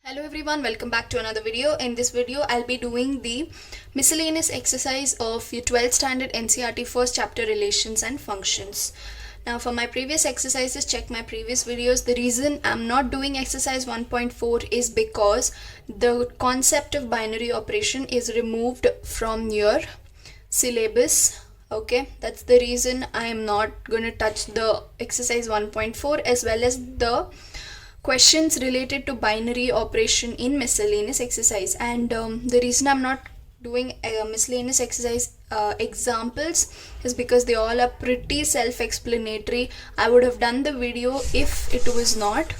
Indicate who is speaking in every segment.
Speaker 1: Hello everyone, welcome back to another video. In this video, I'll be doing the miscellaneous exercise of your 12th standard NCERT first chapter relations and functions. Now for my previous exercises, check my previous videos. The reason I'm not doing exercise 1.4 is because the concept of binary operation is removed from your syllabus. Okay, that's the reason I am not going to touch the exercise 1.4 as well as the questions related to binary operation in miscellaneous exercise. And the reason I'm not doing miscellaneous exercise examples is because they all are pretty self-explanatory. I would have done the video if it was not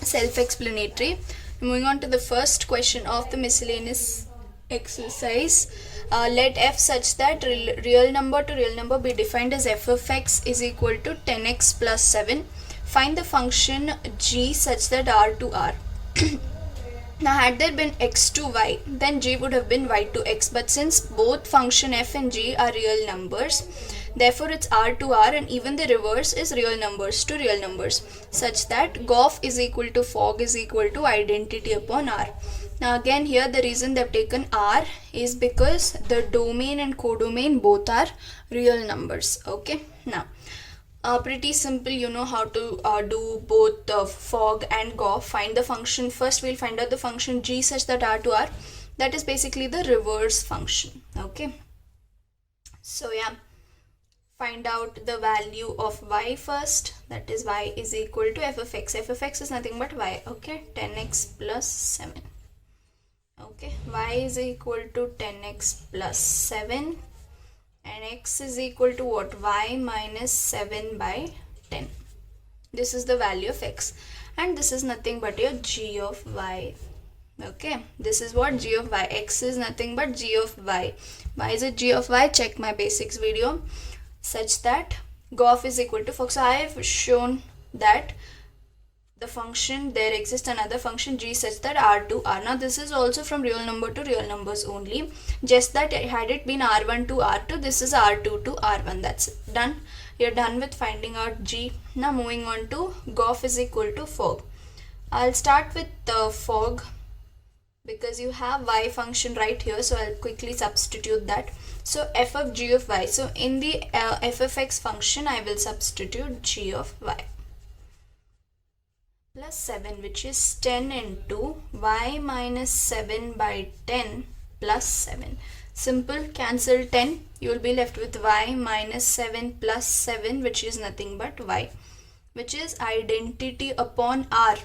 Speaker 1: self-explanatory. Moving on to the first question of the miscellaneous exercise. Let f such that real number to real number be defined as f of x is equal to 10x plus 7. Find the function g such that r to r. Now had there been x to y, then g would have been y to x, but since both function f and g are real numbers, therefore it's r to r, and even the reverse is real numbers to real numbers, such that gof is equal to fog is equal to identity upon r. Now again here the reason they've taken r is because the domain and codomain both are real numbers. Okay, now pretty simple, you know how to do both fog and gof. Find the function. First we'll find out the function g such that r to r, that is basically the reverse function. Okay, so yeah, find out the value of y first, that is y is equal to f of x. F of x is nothing but y. Okay, 10x plus 7. Okay, y is equal to 10x plus 7 and x is equal to what? Y minus 7 by 10. This is the value of x, and this is nothing but your g of y. Okay, this is what? G of y. X is nothing but g of y. Why is it g of y? Check my basics video. Such that gof is equal to fog. So I have shown that the function, there exists another function g such that r to r. Now this is also from real number to real numbers only, just that had it been r1 to r2, this is r2 to r1. That's it. Done. You're done with finding out g. Now moving on to gof is equal to fog. I'll start with the fog because you have y function right here, so I'll quickly substitute that. So f of g of y, so in the f of x function I will substitute g of y plus 7, which is 10 into y minus 7 by 10 plus 7. Simple, cancel 10, you will be left with y minus 7 plus 7, which is nothing but y, which is identity upon r.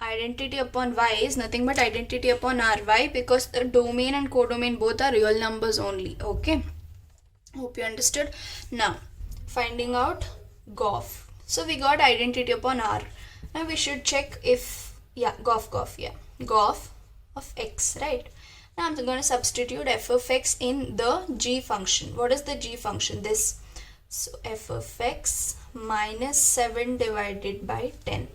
Speaker 1: Identity upon y is nothing but identity upon r. Why? Because the domain and codomain both are real numbers only. Okay, hope you understood. Now finding out gof. So we got identity upon r. Now we should check if, yeah, gof of x, right? Now I'm going to substitute f of x in the g function. What is the g function? This. So f of x minus 7 divided by 10.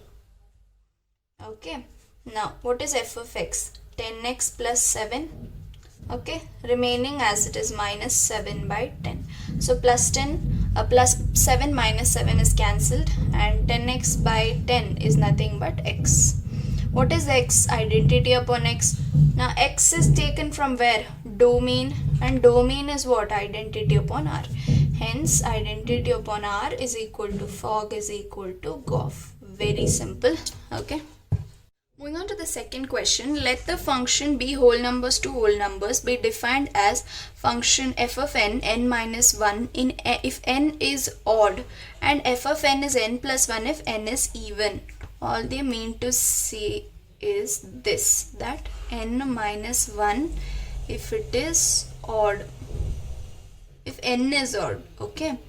Speaker 1: Okay. Now what is f of x? 10x plus 7. Okay. Remaining as it is minus 7 by 10. So plus 7 minus 7 is cancelled, and 10x by 10 is nothing but x. What is x? Identity upon x. Now x is taken from where? Domain, and domain is what? Identity upon r. Hence identity upon r is equal to fog is equal to gof. Very simple. Okay. Moving on to the second question, let the function b whole numbers to whole numbers be defined as function f of n, n minus 1 in if n is odd, and f of n is n plus 1 if n is even. All they mean to say is this, that n minus 1 if it is odd, if n is odd, okay,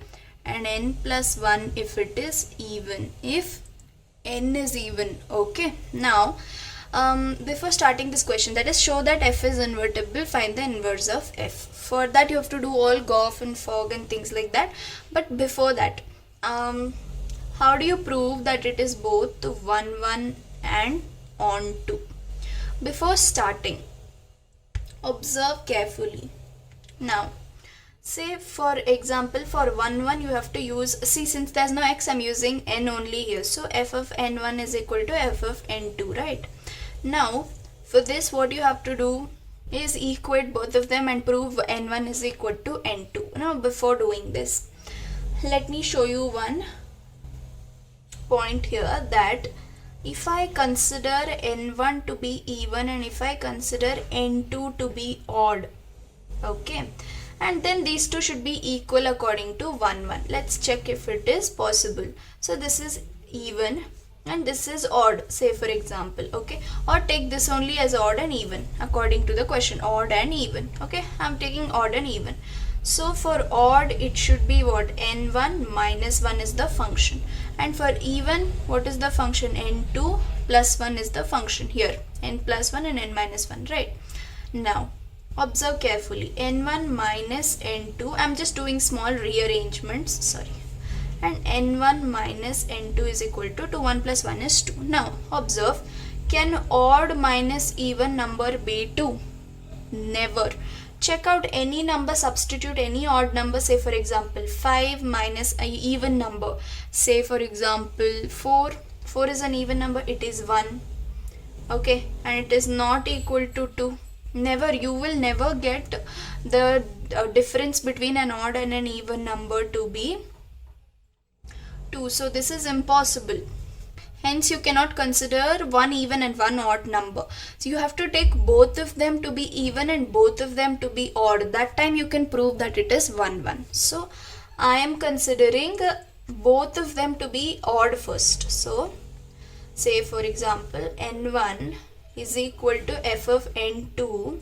Speaker 1: and n plus 1 if it is even, if n is even. Okay, now before starting this question, that is show that f is invertible, find the inverse of f. For that you have to do all gof and fog and things like that, but before that, how do you prove that it is both 1 1 and on 2? Before starting, observe carefully. Now say for example for 1 1 you have to use, see, since there's no x, I'm using n only here, so f of n1 is equal to f of n2, right? Now for this, what you have to do is equate both of them and prove n1 is equal to n2. Now before doing this, let me show you one point here, that if I consider n1 to be even and if I consider n2 to be odd, okay, and then these two should be equal according to 1 1. Let's check if it is possible. So this is even and this is odd, say for example, okay, or take this only as odd and even according to the question, odd and even, okay, I'm taking odd and even. So for odd it should be what, n1 minus 1 is the function, and for even what is the function, n2 plus 1 is the function here, n plus 1 and n minus 1, right? Now observe carefully, n1 minus n2, I'm just doing small rearrangements, sorry, and n1 minus n2 is equal to 2, 1 plus 1 is 2. Now observe, can odd minus even number be 2? Never. Check out any number, substitute any odd number, say for example 5 minus an even number, say for example 4 is an even number, it is 1, okay, and it is not equal to 2. Never, you will never get the difference between an odd and an even number to be 2. So this is impossible. Hence you cannot consider one even and one odd number. So you have to take both of them to be even and both of them to be odd. That time you can prove that it is 1 1. So I am considering both of them to be odd first. So say for example n1 is equal to f of n2.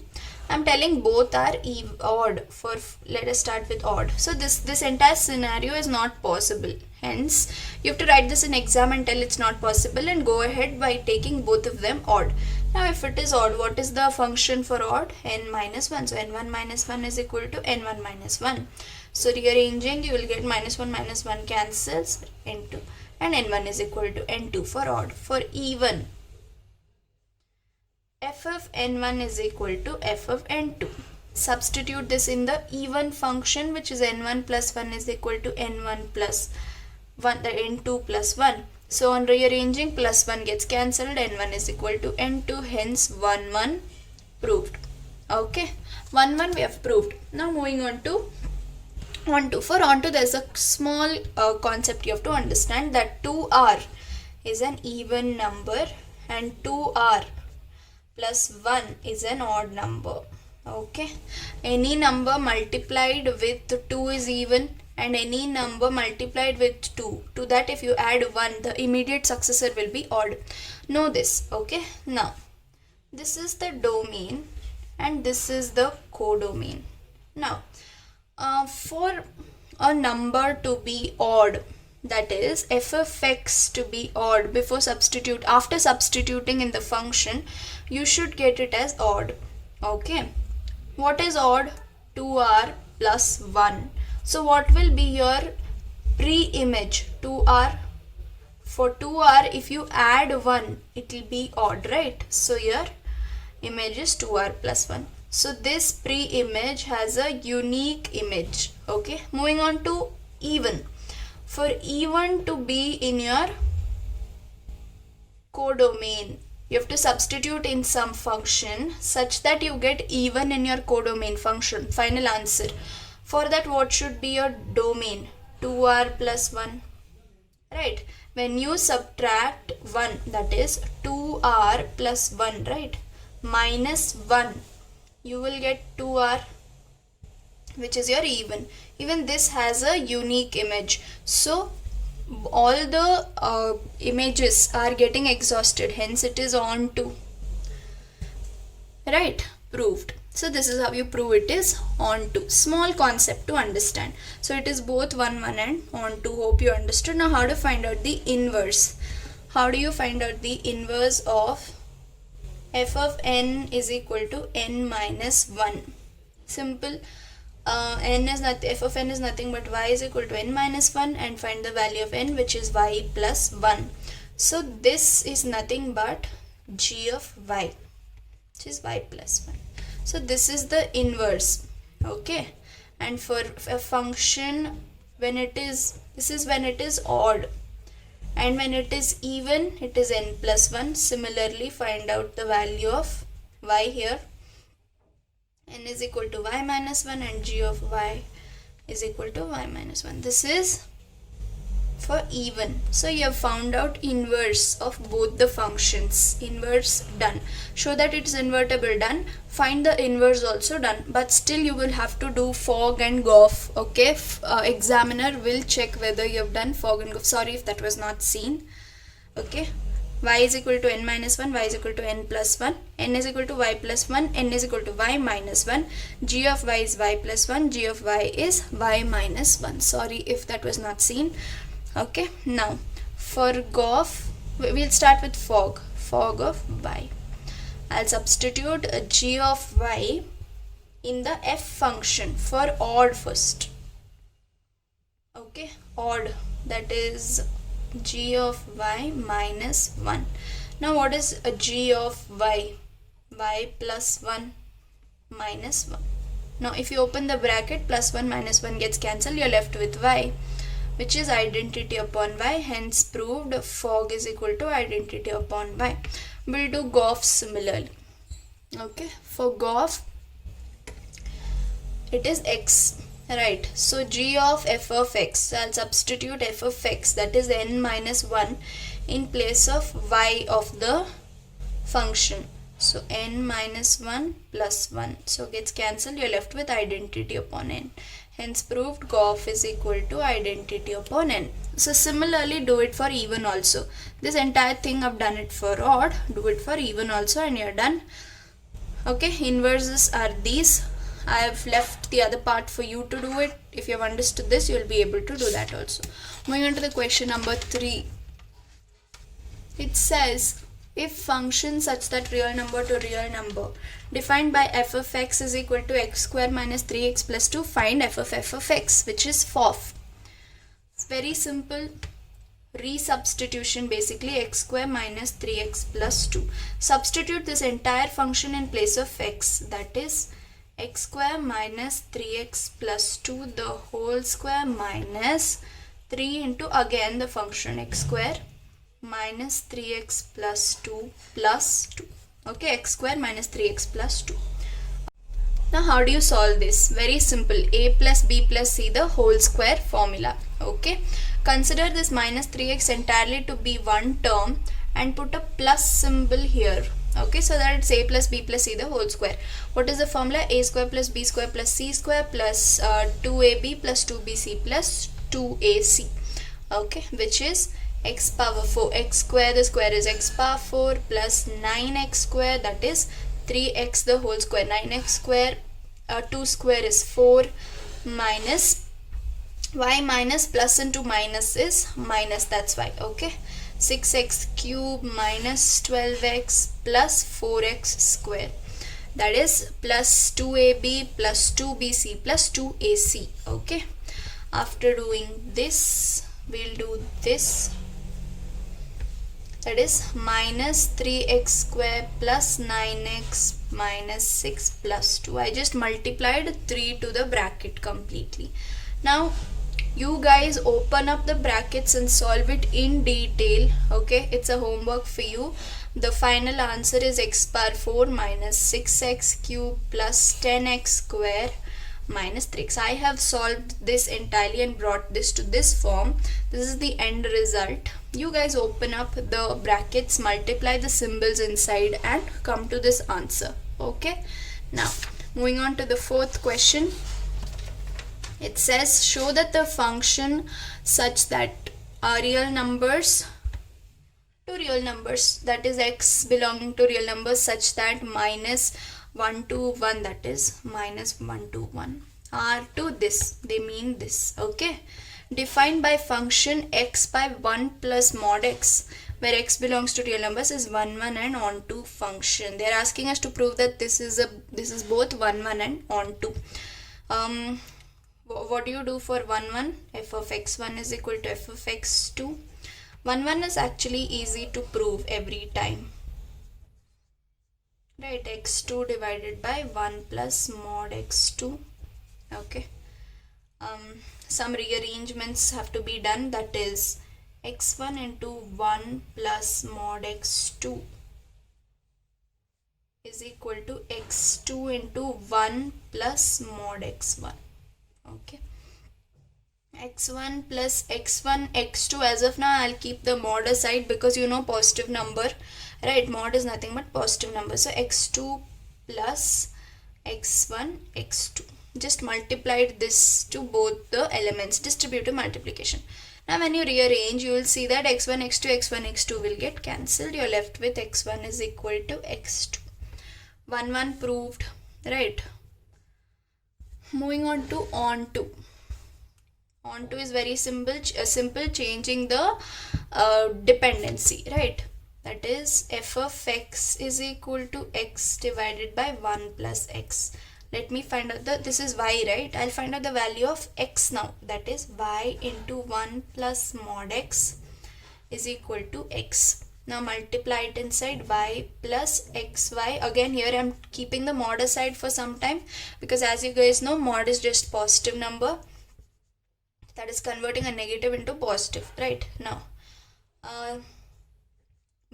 Speaker 1: I'm telling both are odd. For let us start with odd. So this entire scenario is not possible. Hence you have to write this in exam and tell it's not possible and go ahead by taking both of them odd. Now if it is odd, what is the function for odd? N minus 1. So n1 minus 1 is equal to n1 minus 1. So rearranging, you will get minus 1 cancels, n2, and n1 is equal to n2 for odd. For even, f of n1 is equal to f of n2. Substitute this in the even function, which is n1 plus 1 is equal to n1 plus 1, the n2 plus 1. So on rearranging, plus 1 gets cancelled, n1 is equal to n2, hence 1 1 proved. Okay, 1 1 we have proved. Now moving on to onto. For onto, there's a small concept you have to understand, that 2r is an even number and 2r plus 1 is an odd number. Okay, any number multiplied with 2 is even, and any number multiplied with 2, to that if you add 1, the immediate successor will be odd. Know this. Okay, now this is the domain and this is the codomain. Now for a number to be odd, that is f of x to be odd, after substituting in the function, you should get it as odd. Okay, what is odd? 2r plus 1. So what will be your pre-image? 2r. For 2r, if you add 1, it will be odd, right? So your image is 2r plus 1. So this pre-image has a unique image. Okay, moving on to even. For even to be in your codomain, you have to substitute in some function such that you get even in your codomain function. Final answer. For that, what should be your domain? 2r plus 1. Right? When you subtract 1, that is 2r plus 1, right? Minus 1, you will get 2r, which is your even. Even this has a unique image. So all the images are getting exhausted, hence it is on to. Right? Proved. So this is how you prove it is on to. Small concept to understand. So it is both 1 1 and on to. Hope you understood. Now how to find out the inverse? How do you find out the inverse of f of n is equal to n minus 1? Simple. F of n is nothing but y is equal to n minus 1, and find the value of n, which is y plus 1. So this is nothing but g of y, which is y plus 1. So this is the inverse. Okay, and for a function, when it is, this is when it is odd. and when it is even it is n plus 1. Similarly, find out the value of y here. N is equal to y minus 1 and g of y is equal to y minus 1. This is for even. So you have found out inverse of both the functions. Inverse done. Show that it is invertible done. Find the inverse also done. But still you will have to do Fogg and Goff. Okay. Examiner will check whether you have done Fogg and Goff. Sorry if that was not seen. Okay. Y is equal to n minus 1, y is equal to n plus 1, n is equal to y plus 1, n is equal to y minus 1, g of y is y plus 1, g of y is y minus 1. Sorry if that was not seen. Okay, now for Goff, we'll start with Fogg of y. I'll substitute a g of y in the f function for odd first. Okay, odd, that is g of y minus 1. Now what is a g of y? Y plus 1 minus 1. Now if you open the bracket, plus 1 minus 1 gets cancelled, you're left with y, which is identity upon y. Hence proved Fogg is equal to identity upon y. We'll do Goff similarly. Okay, for Goff it is x. Right, so g of f of x, I'll substitute f of x, that is n minus 1 in place of y of the function. So n minus 1 plus 1, so gets cancelled, you're left with identity upon n. Hence proved Goff is equal to identity upon n. So similarly do it for even also. This entire thing I've done it for odd, do it for even also and you're done. Okay, inverses are these. I have left the other part for you to do it. If you have understood this, you will be able to do that also. Moving on to the question number 3. It says, if function such that real number to real number defined by f of x is equal to x square minus 3x plus 2, find f of x, which is FOF. It's very simple. Resubstitution, basically x square minus 3x plus 2. Substitute this entire function in place of x, that is x square minus 3x plus 2 the whole square minus 3 into again the function x square minus 3x plus 2 plus 2. Okay, x square minus 3x plus 2. Now how do you solve this? Very simple. A plus b plus c the whole square formula. Okay, consider this minus 3x entirely to be one term and put a plus symbol here. Okay, so that it's a plus b plus c the whole square. What is the formula? A square plus b square plus c square plus 2ab plus 2bc plus 2ac. Okay, which is x power 4. X square, the square is x power 4 plus 9x square, that is 3x the whole square. 9x square, 2 square is 4 minus y minus plus into minus is minus, that's why. Okay, 6x cube minus 12x plus 4x square, that is plus 2ab plus 2bc plus 2ac. Okay, after doing this we'll do this, that is minus 3x square plus 9x minus 6 plus 2. I just multiplied 3 to the bracket completely. Now you guys open up the brackets and solve it in detail. Okay, it's a homework for you. The final answer is x power 4 minus 6x cube plus 10x square minus 3x. I have solved this entirely and brought this to this form. This is the end result. You guys open up the brackets, multiply the symbols inside and come to this answer. Okay, now moving on to the fourth question. It says, show that the function such that real numbers to real numbers, that is x belonging to real numbers, such that minus 1 to 1, that is minus 1 to 1, are to this, they mean this. Okay, defined by function x by 1 plus mod x, where x belongs to real numbers is 1 1 and onto function. They are asking us to prove that this is both 1 1 and onto. What do you do for 1 1? F of x1 is equal to f of x2. 1 1 is actually easy to prove every time. Right, x2 divided by 1 plus mod x2. Okay. Some rearrangements have to be done, that is x1 into 1 plus mod x2 is equal to x2 into 1 plus mod x1. Okay, x1 plus x1 x2, as of now I'll keep the mod aside because you know positive number, right? Mod is nothing but positive number. So x2 plus x1 x2, just multiplied this to both the elements, distributive multiplication. Now when you rearrange, you will see that x1 x2 will get cancelled. You're left with x1 is equal to x2. 1 proved, right? Moving on to onto is very simple, changing the dependency, right? That is f of x is equal to x divided by 1 plus x. Let me find out this is y, right? I'll find out the value of x now. That is y into 1 plus mod x is equal to x. Now multiply it inside, y plus xy. Again here I'm keeping the mod aside for some time because as you guys know, mod is just positive number. That is converting a negative into positive, right? Now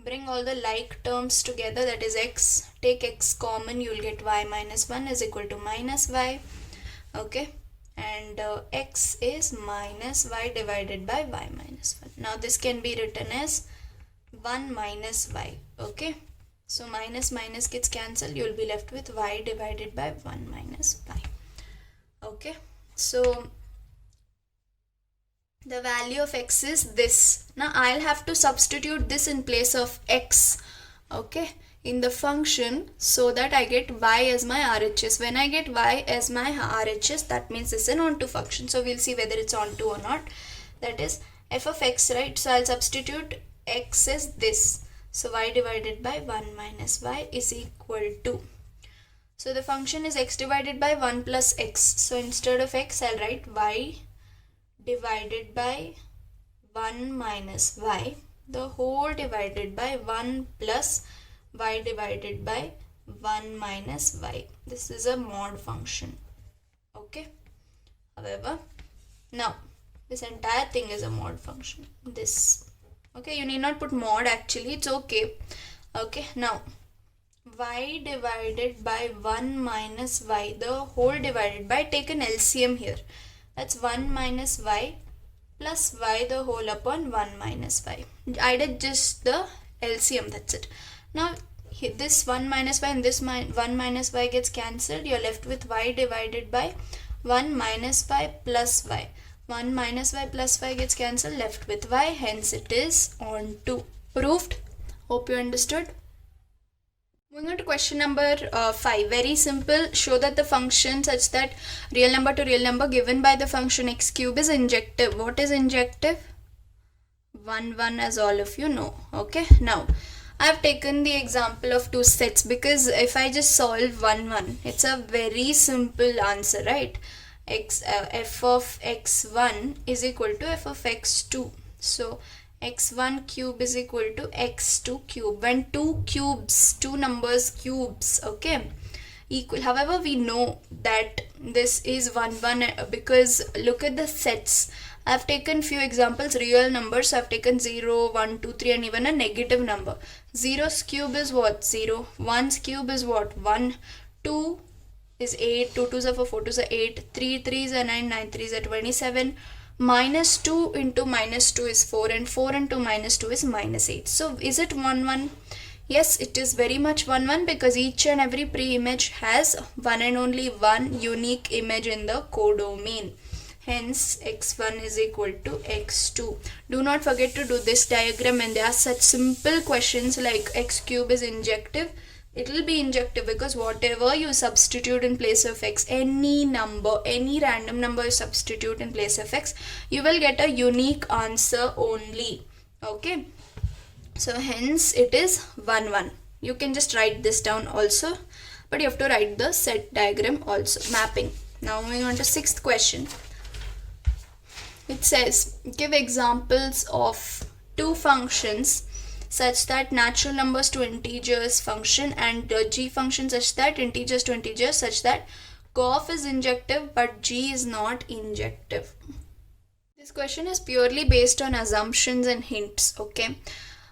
Speaker 1: bring all the like terms together, that is x, take x common, you will get y minus 1 is equal to minus y. Okay, and x is minus y divided by y minus 1. Now this can be written as 1 minus y. Okay, so minus minus gets cancelled, you will be left with y divided by 1 minus y. Okay, so the value of x is this. Now I'll have to substitute this in place of x, okay, in the function, so that I get y as my RHS. When I get y as my RHS, that means it's an onto function. So we'll see whether it's onto or not. That is f of x, right? So I'll substitute x as this. So y divided by 1 minus y is equal to, so the function is x divided by 1 plus x. So instead of x, I'll write y divided by 1 minus y, the whole divided by 1 plus y divided by 1 minus y. This is a mod function. Okay, however, now this entire thing is a mod function. This, okay, you need not put mod, actually it's okay. Okay, now y divided by 1 minus y, the whole divided by, take an LCM here. That's 1 minus y plus y the whole upon 1 minus y. I did just the LCM, that's it. Now this 1 minus y and this 1 minus y gets cancelled. You're left with y divided by 1 minus y plus y. 1 minus y plus y gets cancelled, left with y. Hence it is onto. Proved? Hope you understood. Moving on to question number 5. Very simple. Show that the function such that real number to real number given by the function x cube is injective. What is injective? 1, 1, as all of you know. Okay. Now, I have taken the example of two sets because if I just solve 1, 1, it's a very simple answer, right? F of x1 is equal to f of x2. So, x1 cube is equal to x2 cube. When two numbers cubes, okay, equal. However, we know that this is 1, 1 because look at the sets. I have taken few examples, real numbers. So I have taken 0, 1, 2, 3 and even a negative number. 0's cube is what? 0. 1's cube is what? 1. 2 is 8. 2 2's are 4, 4 2's are 8. 3 3's are 9, 9 3's are 27. Minus 2 into minus 2 is 4 and 4 into minus 2 is minus 8. So is it 1, 1? Yes, it is very much 1, 1 because each and every pre-image has one and only one unique image in the codomain. Hence, x1 is equal to x2. Do not forget to do this diagram when there are such simple questions like x cube is injective. It will be injective because whatever you substitute in place of x, any number, any random number you substitute in place of x, you will get a unique answer only. Okay. So hence it is 1, 1. You can just write this down also, but you have to write the set diagram also, mapping. Now moving on to 6th question. It says, give examples of two functions such that natural numbers to integers function and g function such that integers to integers such that cof is injective but g is not injective. This question is purely based on assumptions and hints, okay?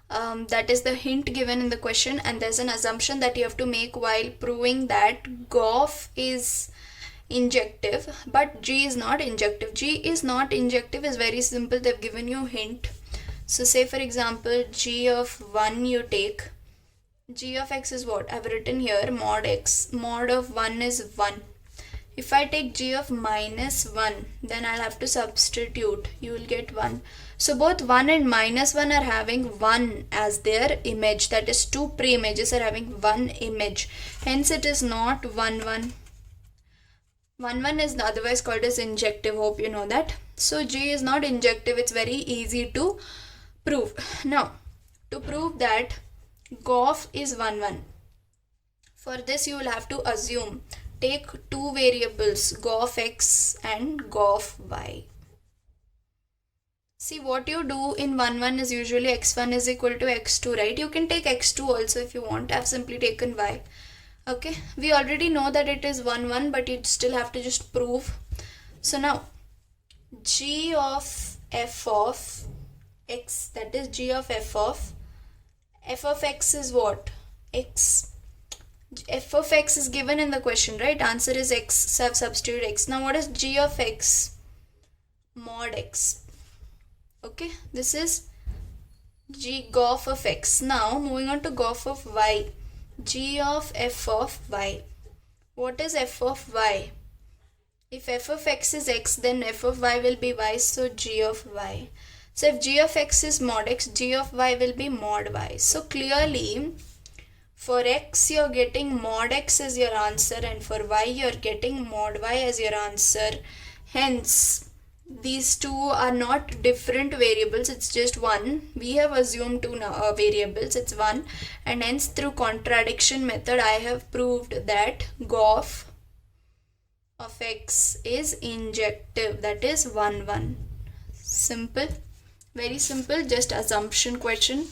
Speaker 1: That is the hint given in the question, and there's an assumption that you have to make while proving that GOF is injective, but G is not injective. G is not injective is very simple. They've given you hint. So say for example, G of 1 you take. G of x is what? I've written here mod x. Mod of 1 is 1. If I take G of minus 1, then I'll have to substitute. You will get 1. So both 1 and minus 1 are having 1 as their image. That is, two pre-images are having one image. Hence it is not 1, 1. 1, 1 is otherwise called as injective. Hope you know that. So G is not injective. It's very easy to prove. Now, to prove that GOF is 1, 1. For this you will have to assume, take two variables, GOF x and GOF y. See, what you do in 1, 1 is usually x1 is equal to x2, right? You can take x2 also if you want. I've simply taken y. Okay, we already know that it is 1, 1, but you still have to just prove. So now, G of f of x, that is G of f of x is what? X. F of x is given in the question, right? Answer is x, so I've substituted x. Now what is G of x? Mod x. Okay, this is G GOF of x. Now moving on to GOF of y. G of f of y. What is f of y? If f of x is x, then f of y will be y, so G of y. So if G of x is mod x, G of y will be mod y. So clearly, for x you're getting mod x as your answer, and for y you're getting mod y as your answer. Hence, these two are not different variables, it's just one. We have assumed two variables, it's one, and hence through contradiction method I have proved that GOF of x is injective, that is 1, 1. Simple, very simple, just assumption question.